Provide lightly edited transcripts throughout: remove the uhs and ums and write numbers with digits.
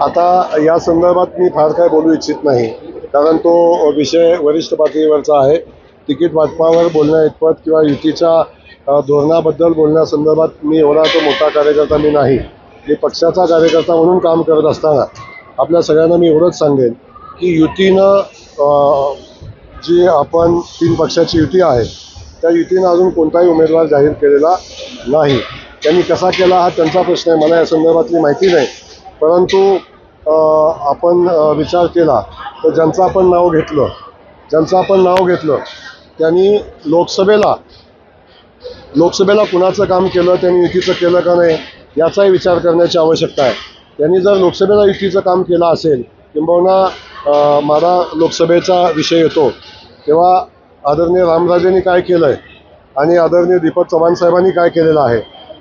आता या संदर्भात मी फार काय बोलू इच्छित नाही, कारण तो विषय वरिष्ठ पातळीवरचा आहे. तिकीट वाटपावर बोलण्या इतपत किंवा युतीच्या धोरणाबद्दल बोलण्यासंदर्भात मी एवढा तो मोठा कार्यकर्ता मी नाही. मी पक्षाचा कार्यकर्ता म्हणून काम करत असताना आपल्या सगळ्यांना मी एवढंच सांगेन की युतीनं जी आपण 3 पक्षाची युती आहे, त्या युतीनं अजून कोणताही उमेदवार जाहीर केलेला नाही. त्यांनी कसा केला हा त्यांचा प्रश्न आहे, मला या संदर्भातली माहिती नाही. परंतु आपण विचार केला तर ज्यांचं आपण नाव घेतलं त्यांनी लोकसभेला कुणाचं काम केलं, त्यांनी युतीचं केलं का नाही याचाही विचार करण्याची आवश्यकता आहे. त्यांनी जर लोकसभेला युतीचं काम केलं असेल, किंबहुना माझा लोकसभेचा विषय येतो तेव्हा आदरणीय रामराजेंनी काय केलं आहे आणि आदरणीय दीपक चव्हाण साहेबांनी काय केलेलं आहे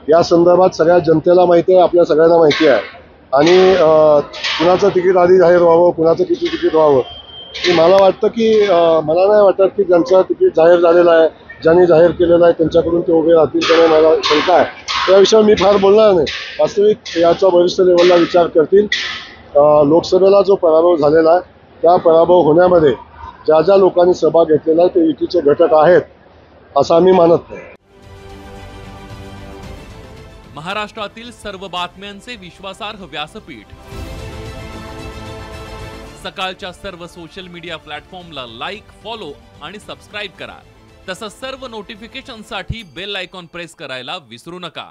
या संदर्भात सगळ्या जनतेला माहिती आहे, आपल्या सगळ्यांना माहिती आहे. आणि कुणाचं तिकीट आधी जाहीर व्हावं, कुणाचं किती तिकीट व्हावं, की मला वाटतं की मला नाही वाटत की ज्यांचं तिकीट जाहीर झालेलं आहे, ज्यांनी जाहीर केलेलं आहे त्यांच्याकडून ते उभे राहतील त्यामुळे मला शंका आहे. त्या विषयावर मी फार बोलणार नाही. वास्तविक याचा वरिष्ठ लेवलला विचार करतील. लोकसभेला जो पराभव झालेला आहे त्या पराभव होण्यामध्ये ज्या ज्या लोकांनी सहभाग घेतलेला आहे ते युतीचे घटक आहेत असं आम्ही मानत नाही. महाराष्ट्रातील सर्व बातम्यांचे विश्वासार्ह व्यासपीठ, सकाळच्या सर्व सोशल मीडिया प्लॅटफॉर्मला लाईक, फॉलो आणि सबस्क्राईब करा. तसंच सर्व नोटिफिकेशनसाठी बेल आयकॉन प्रेस करायला विसरू नका.